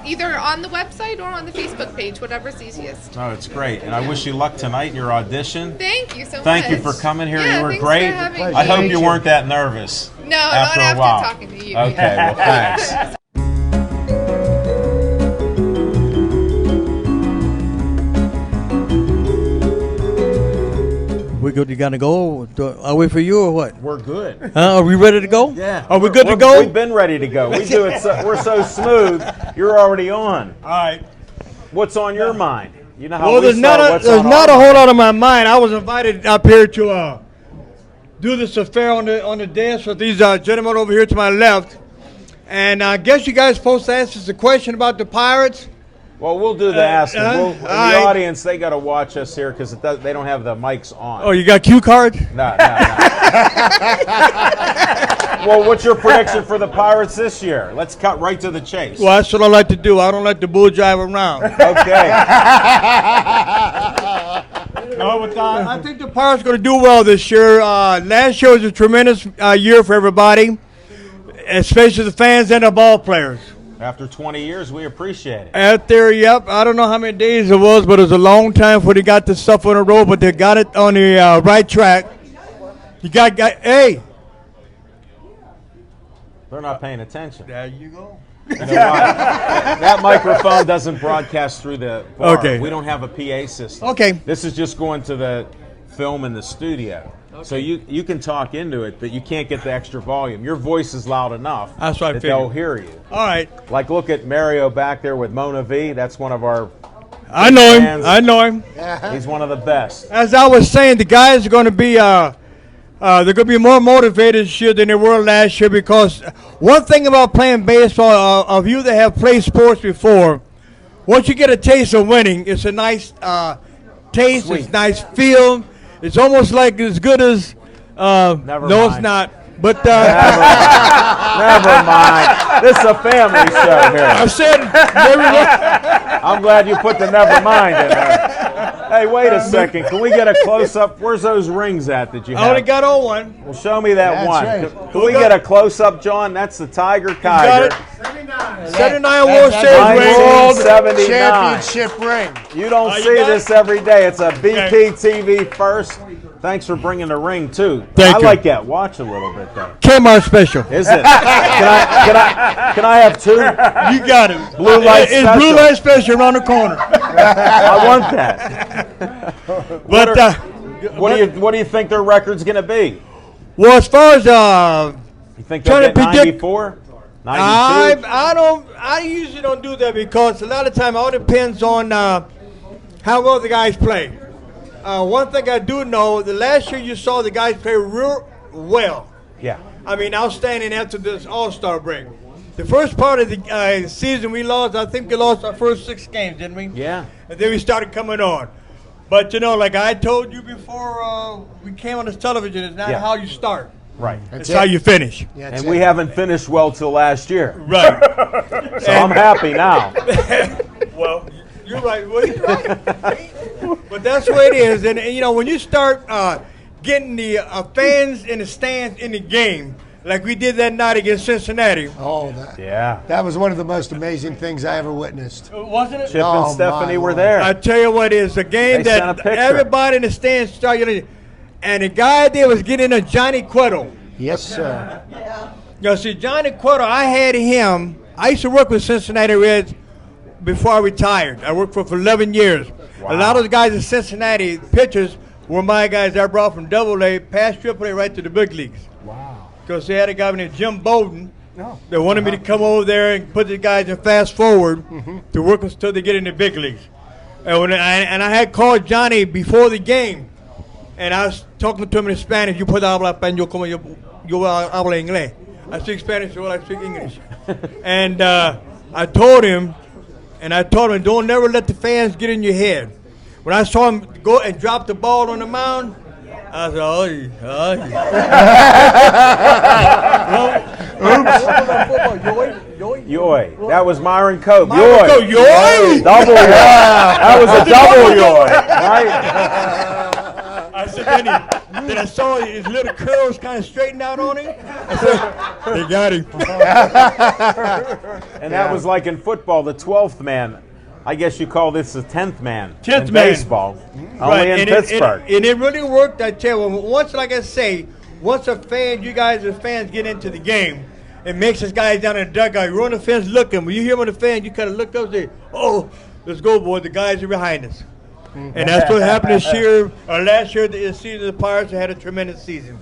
either on the website or on the Facebook page, whatever's easiest. Oh, it's great. And I wish you luck tonight in your audition. Thank you so much. Thank you for coming here. Yeah, You were thanks great. for having I me. hope you weren't that nervous. No, after not a after while. talking to you. Okay, well, thanks. We good? You gotta go? Are we for you or what? We're good. Are we ready to go? Yeah. Are we good to go? We've been ready to go. We do it. We're so smooth. You're already on. All right. What's on your mind? You know how Well, we there's start. not What's a on whole our mind? lot on my mind. I was invited up here to do this affair on the dance with these gentlemen over here to my left, and I guess you guys supposed to ask us a question about the Pirates. Well, we'll do the asking. all The right. audience, they got to watch us here because they don't have the mics on. Oh, you got cue cards? No. Well, what's your prediction for the Pirates this year? Let's cut right to the chase. Well, that's what I like to do. I don't like to bull jive around. Okay. No, but I think the Pirates are going to do well this year. Last year was a tremendous year for everybody, especially the fans and the ball players. After 20 years, we appreciate it. Out there, yep. I don't know how many days it was, but it was a long time before they got this stuff on the road, but they got it on the right track. You got hey. They're not paying attention. There you go. You know why? That microphone doesn't broadcast through the bar. Okay. We don't have a PA system. Okay. This is just going to the film in the studio. So you can talk into it, but you can't get the extra volume. Your voice is loud enough That's what I that figured. they'll hear you. All right. Like, look at Mario back there with Mona V. That's one of our I know him. fans. I know him. He's one of the best. As I was saying, the guys are going to be they're going to be more motivated this year than they were last year, because one thing about playing baseball, of you that have played sports before, once you get a taste of winning, it's a nice taste. Sweet. It's a nice feel. It's almost like as good as Never no, it's mind. not. But Never mind. This is a family show here. I said never mind. I'm glad you put the never mind in there. Hey, wait a second. Can we get a close-up? Where's those rings at that you I only have? got on one. Well, show me that That's one. right. Can we get a close-up, John? That's the Tiger Got Kiger. it. 79 World That's Series right. ring. World 79. Championship ring. You don't Oh, you see got this it? every day. It's a BP TV first. Thanks for bringing the ring, too. Thank I you. like that watch a little bit, though. Kmart special. Is it? Can I have two? You got it. Blue light It's special. blue light special around the corner. I want that. But What do you think their record's going to be? well, as far as You think they'll Trying get to predict- 94? 92? I usually don't do that, because a lot of time it all depends on how well the guys play. One thing I do know, the last year you saw the guys play real well. Yeah. I mean, outstanding after this All-Star break. The first part of the season we lost, I think we lost our first 6 games, didn't we? Yeah. And then we started coming on. But, you know, like I told you before we came on this television, it's not Yeah. how you start. Right. It's how you finish. Yeah, And we haven't finished well till last year. Right. So I'm happy now. Well, you're right. Well, you're right. But that's the way it is. And you know, when you start getting the fans in the stands in the game, like we did that night against Cincinnati, Oh, Yeah. that was one of the most amazing things I ever witnessed. wasn't it? Chip Oh, and Stephanie my were Lord. there. I tell you what, it's a game They sent a that picture. everybody in the stands started. And the guy there was getting a Johnny Cueto. Yes, sir. You know, see, Johnny Cueto, I had him. I used to work with Cincinnati Reds before I retired. I worked for 11 years. A lot of the guys in Cincinnati, pitchers, were my guys I brought from Double-A, past Triple-A, right to the big leagues. Wow. Because they had a guy named Jim Bowden. They wanted me to come over there and put the guys in fast forward to work until they get in the big leagues. And I had called Johnny before the game. And I was talking to him in Spanish. You puedo hablar español como yo hablo inglés. I speak Spanish, well, I speak English. And I told him, don't never let the fans get in your head. When I saw him go and drop the ball on the mound, I said, "Ay, Yoy. That was Myron Cope. Myron Yoy. Cope, yoy! Double yoy. That was a double yoy. Right? I said, then I saw his little curls kind of straightened out on him. I said, they got him. And that was like in football, the 12th man. I guess you call this the 10th man 10th in man. baseball. Only in and Pittsburgh. And it really worked. I tell you, once, like I say, once a fan, you guys as fans get into the game, it makes us guys down in the dugout. You're on the fence looking. When you hear him on the fan, you kind of look up and say, "Oh, let's go, boy. The guys are behind us." And that's what happened this year, or last year, the season. The Pirates had a tremendous season.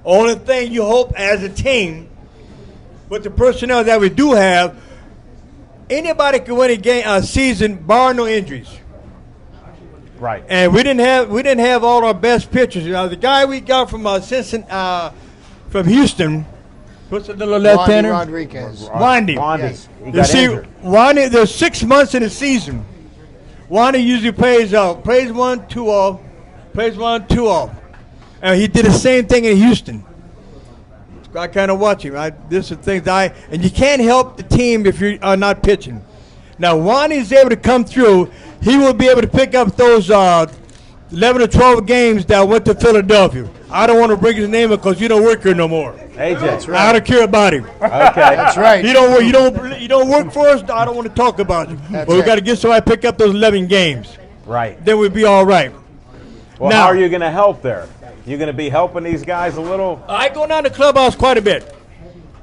Only thing you hope as a team, with the personnel that we do have, anybody can win a season, bar no injuries. Right. And we didn't have all our best pitchers. You know, the guy we got from from Houston, what's the little left-hander? Rodriguez. Wandy. Yes. He You got see, injured. Wandy, there's 6 months in the season. Wandy usually plays 1, 2 off, plays 1, 2 off. And he did the same thing in Houston. I kind of watch him. This is things and you can't help the team if you are not pitching. Now, Wandy's able to come through. He will be able to pick up those 11 or 12 games that went to Philadelphia. I don't want to bring his name up because you don't work here no more. AJ. That's I don't care about him. Okay. That's right. You don't work for us. I don't want to talk about you. That's But we right. got to get somebody to pick up those 11 games. Right. Then we'll be all right. Well, Now- how are you going to help there? You going to be helping these guys a little? I go down to the clubhouse quite a bit.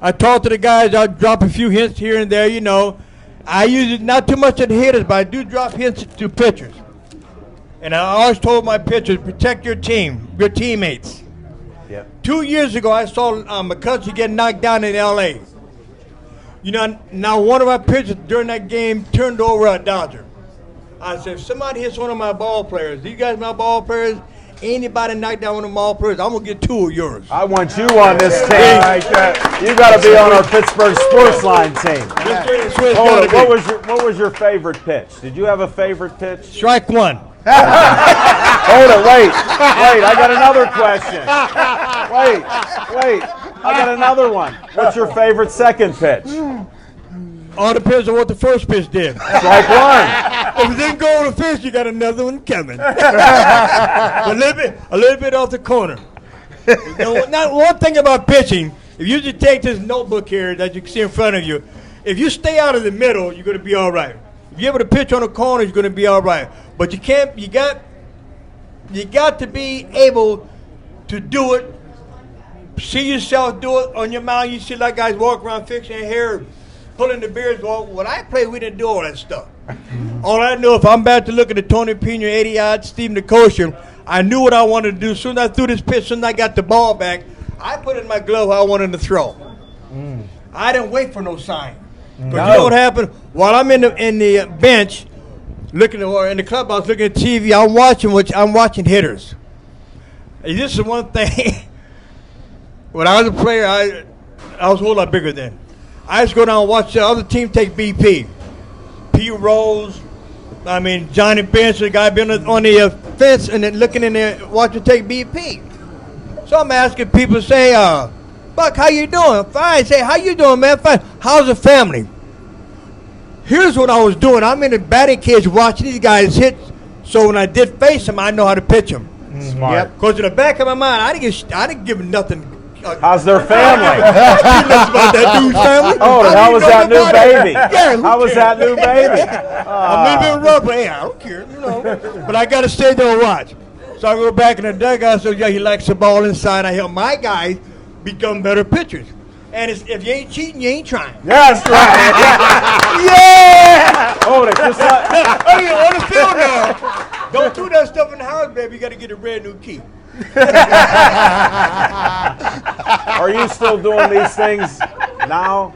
I talk to the guys. I'll drop a few hints here and there. You know, I use it not too much to the hitters, but I do drop hints to pitchers. And I always told my pitchers, protect your team, your teammates. Yep. 2 years ago, I saw McCutcheon get knocked down in L.A. You know, now one of our pitchers during that game turned over a Dodger. I said, if somebody hits one of my ball players, you guys my ball players, anybody knock down one of my ball players, I'm going to get 2 of yours. I want you on this team. You got to be on our Pittsburgh Sportsline team. Hold it. What was your favorite pitch? Did you have a favorite pitch? Strike one. Hold it. Wait. I got another question. Wait. I got another one. What's your favorite second pitch? All depends on what the first pitch did. Strike one. If it didn't go on the fence, you got another one coming. a little bit off the corner. Now, one thing about pitching, if you just take this notebook here that you can see in front of you, if you stay out of the middle, you're going to be all right. If you're able to pitch on the corner, you're going to be all right. But you can't. You got to be able to do it. See yourself do it on your mound. You see like guys walk around fixing their hair, pulling the beards. Well, when I played, we didn't do all that stuff. All I know, if I'm back to look at the Tony Pena 80-yard, Steve DeKosher, I knew what I wanted to do. As soon as I threw this pitch, as soon as I got the ball back, I put in my glove how I wanted to throw. I didn't wait for no sign. Because you know what happened? While I'm in the bench, looking or in the clubhouse looking at TV, I'm watching hitters. And this is one thing. When I was a player, I was a whole lot bigger then. I used to go down and watch the other team take BP. Pete Rose, Johnny Bench, the guy been on the fence and then looking in there watching take BP. So I'm asking people, say, Buck, how you doing? Fine. Say, how you doing, man? Fine. How's the family? Here's what I was doing. I'm in the batting cage watching these guys hit. So when I did face them, I know how to pitch them. Smart. Because in the back of my mind, I didn't give them nothing. How's their family? About that dude's family. Oh, how was that new baby? Yeah, how was that new baby? I'm a little bit rough, but hey, I don't care, you know. But I got to stay there and watch. So I go back in the dugout. So yeah, he likes the ball inside. I help my guys become better pitchers. And if you ain't cheating, you ain't trying. That's right. Yeah. Hold it. Just like, hey, on the field now. Don't do that stuff in the house, baby. You got to get a brand new key. Are you still doing these things now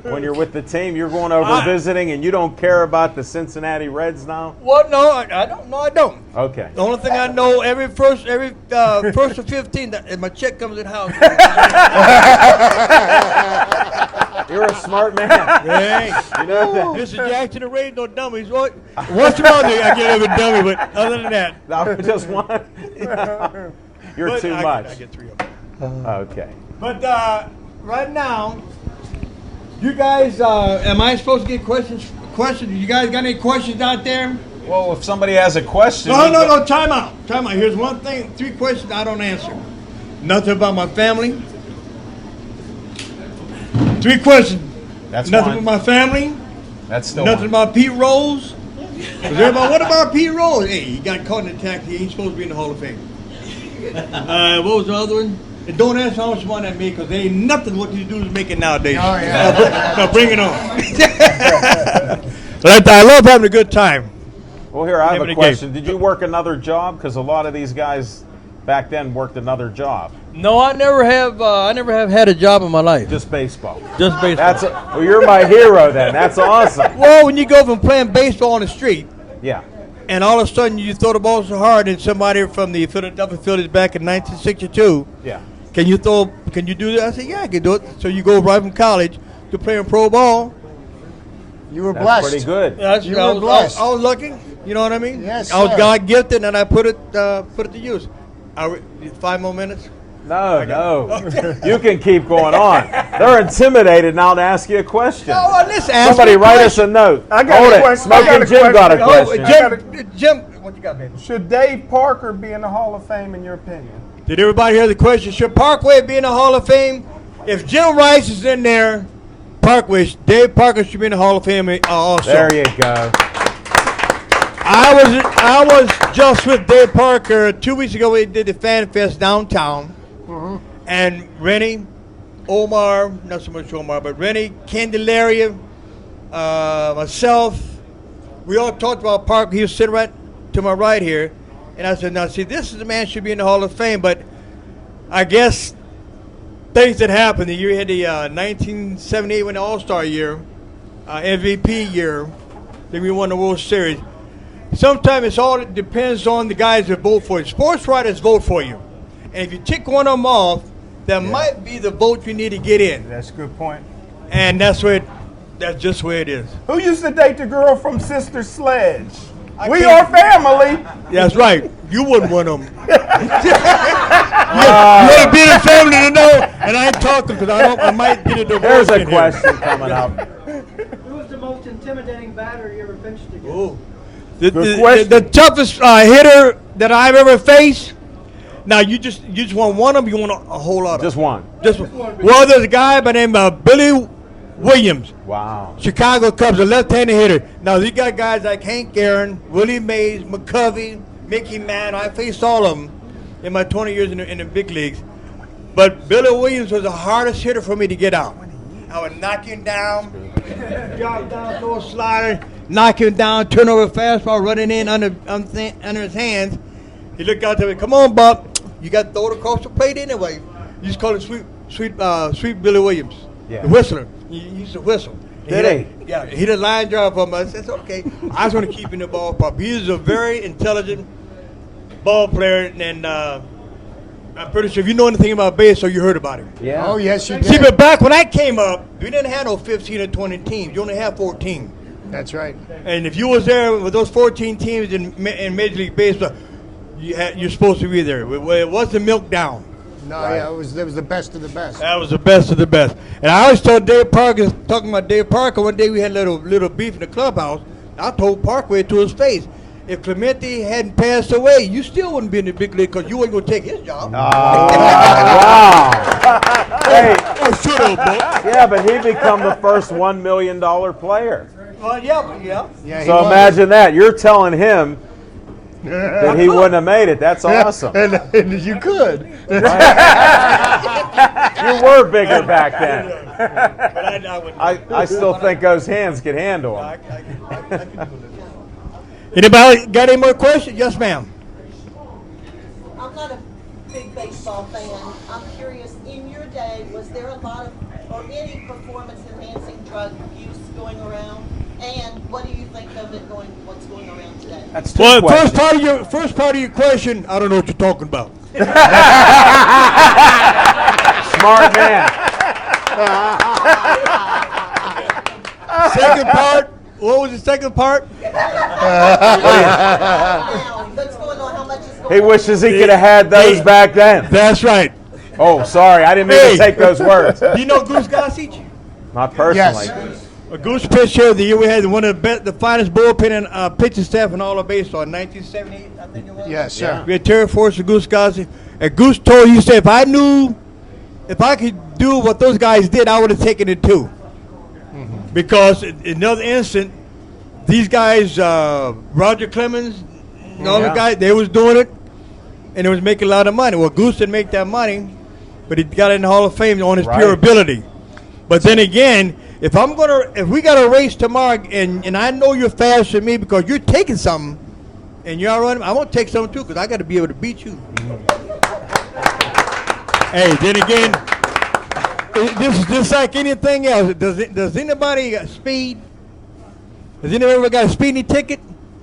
when you're with the team? You're going over visiting and you don't care about the Cincinnati Reds now? Well, no, I don't. No, I don't. Okay. The only thing I know, every first of 15, and my check comes in the house. You're a smart man. Thanks. You know that. Mr. Jackson, the Rays, no dummies. Once in a while, I get a little dummy, but other than that. No, just one. You're too much. I get 3 of them. Okay. But right now, you guys, am I supposed to get questions? You guys got any questions out there? Well, if somebody has a question. No, time out. Here's one thing, 3 questions I don't answer. Nothing about my family. 3 questions. That's nothing fine. about my family. That's still nothing one. about Pete Rose. What about Pete Rose? Hey, he got caught in a taxi. He ain't supposed to be in the Hall of Fame. What was the other one? And don't ask how much money I make because there ain't nothing what these dudes making nowadays. Oh, yeah. So bring it on. I love having a good time. Well, here, I have Having a a question. Did you work another job? Because a lot of these guys back then worked another job. No, I never have had a job in my life. Just baseball. Just baseball. Well, you're my hero then. That's awesome. Well, when you go from playing baseball on the street, Yeah. and all of a sudden you throw the ball so hard, and somebody from the Philadelphia Phillies back in 1962, Yeah. can you do that? I said, yeah, I can do it. So you go right from college to playing pro ball. You were That's blessed. pretty good. You were blessed. I was lucky. You know what I mean? Yes, I was sir. God gifted, and I put it to use. 5 more minutes. No. You can keep going on. They're intimidated now to ask you a question. No, listen, ask Somebody me a write question. us a note. I got Hold a it. question. I Smoking got a Jim got a question. question. Jim, what you got, baby? Should Dave Parker be in the Hall of Fame in your opinion? Did everybody hear the question? Should Parkway be in the Hall of Fame? If Jim Rice is in there, Dave Parker should be in the Hall of Fame also. There you go. I was just with Dave Parker 2 weeks ago. We did the Fan Fest downtown, and Rennie, Omar, not so much Omar, but Rennie, Candelaria, myself. We all talked about Parker. He was sitting right to my right here. And I said, now, see, this is the man should be in the Hall of Fame. But I guess things that happened. You had the 1978 when the All-Star year, MVP year. Then we won the World Series. Sometimes it depends on the guys that vote for you. Sports writers vote for you. And if you tick one of them off, that might be the vote you need to get in. That's a good point. And that's just where it is. Who used to date the girl from Sister Sledge? We can't- are family. That's right. You wouldn't want them. You want to be in the family to know, and I ain't talking because I might get a divorce. There's a in here. question coming up. Who was the most intimidating batter you ever pitched against? Oh. Good question. The toughest hitter that I've ever faced. Now you just want one of them. You want a whole lot of Just one. Just one. Well, there's a guy by the name of Billy Williams, Wow. Chicago Cubs, a left-handed hitter. Now you got guys like Hank Aaron, Willie Mays, McCovey, Mickey Mantle. I faced all of them in my 20 years in the big leagues. But Billy Williams was the hardest hitter for me to get out. I would knock him down, drop down, throw a slider, knock him down, turn over fastball, running in under his hands. He looked out to me, come on, Bob. You got to throw it across the plate anyway. You just call it sweet Billy Williams, Yeah. the whistler. He used to whistle. Did he? Yeah, he did a line drive for me. I said, okay. I was going to keep him in the ballpark. He is a very intelligent ball player, and I'm pretty sure if you know anything about baseball, you heard about him. Yeah. Oh, yes, you See, did. but back when I came up, we didn't have no 15 or 20 teams. You only had 14. That's right. And if you was there with those 14 teams in Major League Baseball, you're supposed to be there. It wasn't milk down. No, yeah, it was the best of the best. That was the best of the best. And I always told Dave Parker, talking about Dave Parker, one day we had a little beef in the clubhouse. I told Parkway to his face, if Clemente hadn't passed away, you still wouldn't be in the big league because you wasn't going to take his job. Wow. Hey, Oh, shut up, boy. yeah, but he become the first $1 million player. Yeah. Yeah, he So was. imagine that. You're telling him that he wouldn't have made it. That's awesome. And you could. You were bigger back then. But I wouldn't. I still think those hands could handle him. Anybody got any more questions? Yes, ma'am. I'm not a big baseball fan. I'm curious, in your day, was there a lot of, or any performance-enhancing drug use going around? And what do you think of it what's going around today? That's two Well, questions. first part of your question, I don't know what you're talking about. Smart man. Second part, what was the second part? Now, what's going on? How much is going He on? wishes he could have had those back then. That's right. Oh, sorry. I didn't mean Hey. to take those words. Do you know Goose Gossage? Not personally. Yes. A Goose pitched here the year we had one of the finest bullpen and pitching staff in all of baseball in 1978, I think it was. Yes, sir. We had Terry Forrest and Goose Gossage. And Goose told he said, if I could do what those guys did, I would have taken it too. Because in another instant, these guys, Roger Clemens, and all the guys, they was doing it, and they was making a lot of money. Well, Goose didn't make that money, but he got in the Hall of Fame on his pure ability. But then again, if we got a race tomorrow, and I know you're faster than me because you're taking something, and you're running, I want to take something too because I got to be able to beat you. Hey, then again, this is just like anything else. Does anybody got speed? Has anybody ever got a speeding ticket?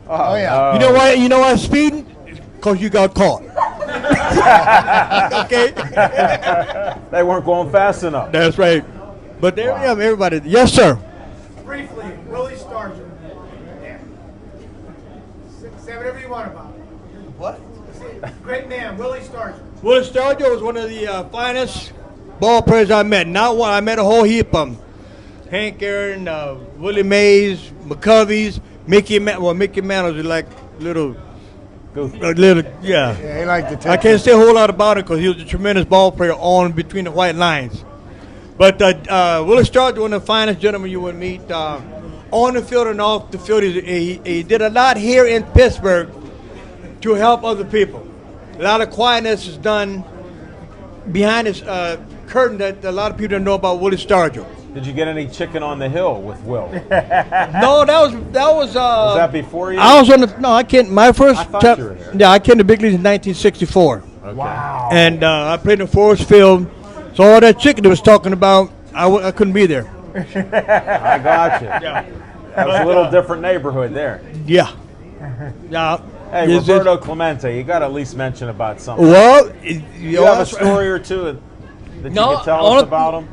Oh, yeah. You know why speeding? Because you got caught. Okay. They weren't going fast enough. That's right. But there we have everybody. Yes, sir. Briefly, Willie Stargell. Yeah. Say whatever you want about it. What? Great man, Willie Stargell. Willie Stargell was one of the finest ball players I met. Not one. I met a whole heap of them. Hank Aaron, Willie Mays, McCovey's, Mickey Mantle. Well, Mickey Mantle was like little, yeah. Yeah, he liked to take I can't say a whole lot about it because he was a tremendous ball player on between the white lines. But Willie Stargell, one of the finest gentlemen you would meet, on the field and off the field. He did a lot here in Pittsburgh to help other people. A lot of quietness is done behind his curtain that a lot of people don't know about Willie Stargell. Did you get any chicken on the hill with Will? No, that was. Was that before you? I was on the. No, I can't. My first. I thought you were there. Yeah, I came to big leagues in 1964. Okay. Wow. And I played in Forest Field. So all that chicken that was talking about, I couldn't be there. I got you. Yeah. That was a little different neighborhood there. Yeah. Yeah. Hey, Roberto Clemente, you got to at least mention about something. Well, you have a story or two that you could tell us about him?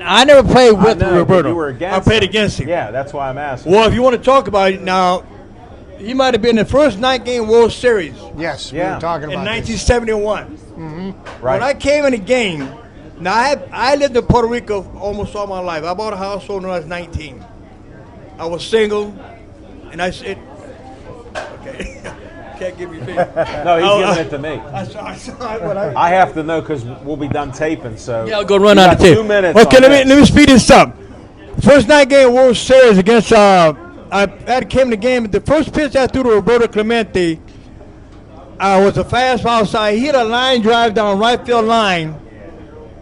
I never played with I know, Roberto. but you were against I played him. against him. Yeah, that's why I'm asking. Well, if you want to talk about it now, he might have been the first 9-game World Series Yes, we Yeah. were talking in about 1971. Right. When I came in the game, now I lived in Puerto Rico almost all my life. I bought a house when I was 19. I was single, and I said, okay, can't give me a No, he's giving it to me. I I have to know because we'll be done taping. So Yeah, I'll go run you out got of tape. 2 minutes. Okay, on let this. me speed this up. First 9-game World Series against I came to the game. The first pitch I threw to Roberto Clemente was a fastball outside. He hit a line drive down right field line.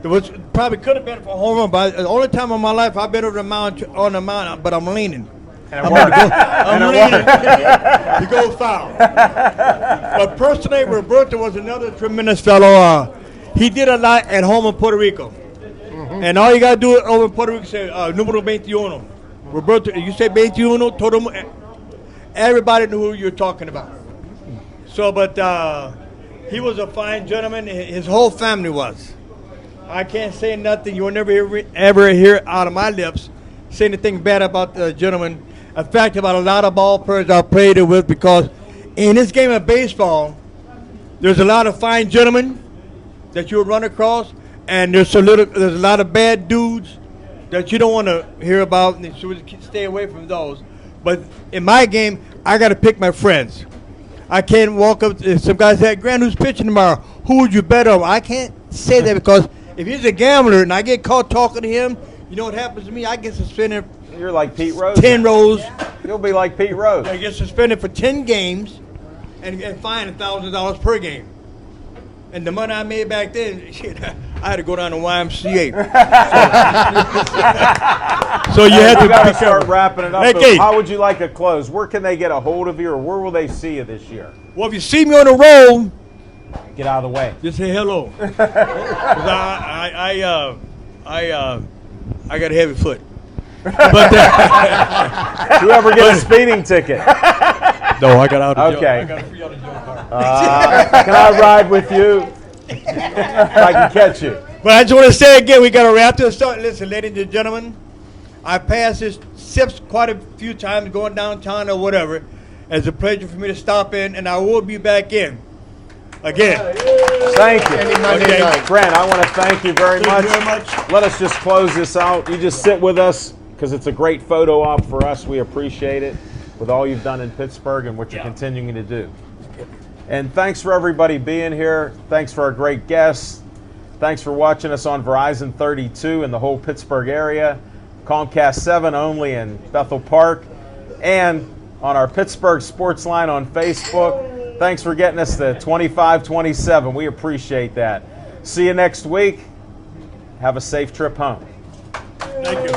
It was probably could have been for a home run, but the only time in my life I've been over the mountain on the mountain, but I'm leaning. And it worked. I'm leaning to go foul. But personally, Roberto was another tremendous fellow. He did a lot at home in Puerto Rico. And all you got to do over in Puerto Rico is say, número 21. Roberto, you say 21, todo el mundo, everybody knew who you're talking about. So, but he was a fine gentleman. His whole family was. I can't say nothing. You'll never ever hear out of my lips say anything bad about the gentleman. In fact, about a lot of ball players I played it with, because in this game of baseball, there's a lot of fine gentlemen that you'll run across, and there's a lot of bad dudes that you don't want to hear about, and so stay away from those. But in my game, I got to pick my friends. I can't walk up to some guys say, Grant, who's pitching tomorrow? Who would you bet on? I can't say that, because if he's a gambler and I get caught talking to him, you know what happens to me? I get suspended. You're like Pete Rose. 10 rows. You'll be like Pete Rose. I get suspended for 10 games and fined $1,000 per game. And the money I made back then, shit, I had to go down to YMCA. So you had to got to be start careful. wrapping it up. Hey, But Keith. how would you like to close? Where can they get a hold of you, or where will they see you this year? Well, if you see me on the road, Get out of the way. just say hello. 'Cause I got a heavy foot. But Do you ever get a speeding ticket? no, I got out of jail. Okay. I got free out of jail card. Can I ride with you? If I can catch you. But I just want to say again, we got to wrap this up. Listen, ladies and gentlemen, I passed this SIPs quite a few times going downtown or whatever. It's a pleasure for me to stop in, and I will be back in again. Thank you. Any Monday Okay. night. Grant, I want to thank you very Thank much. you very much. Let us just close this out. You just sit with us because it's a great photo op for us. We appreciate it with all you've done in Pittsburgh and what you're continuing to do. And thanks for everybody being here. Thanks for our great guests. Thanks for watching us on Verizon 32 in the whole Pittsburgh area, Comcast 7 only in Bethel Park, and on our Pittsburgh Sportsline on Facebook. Thanks for getting us to 2527. We appreciate that. See you next week. Have a safe trip home. Thank you.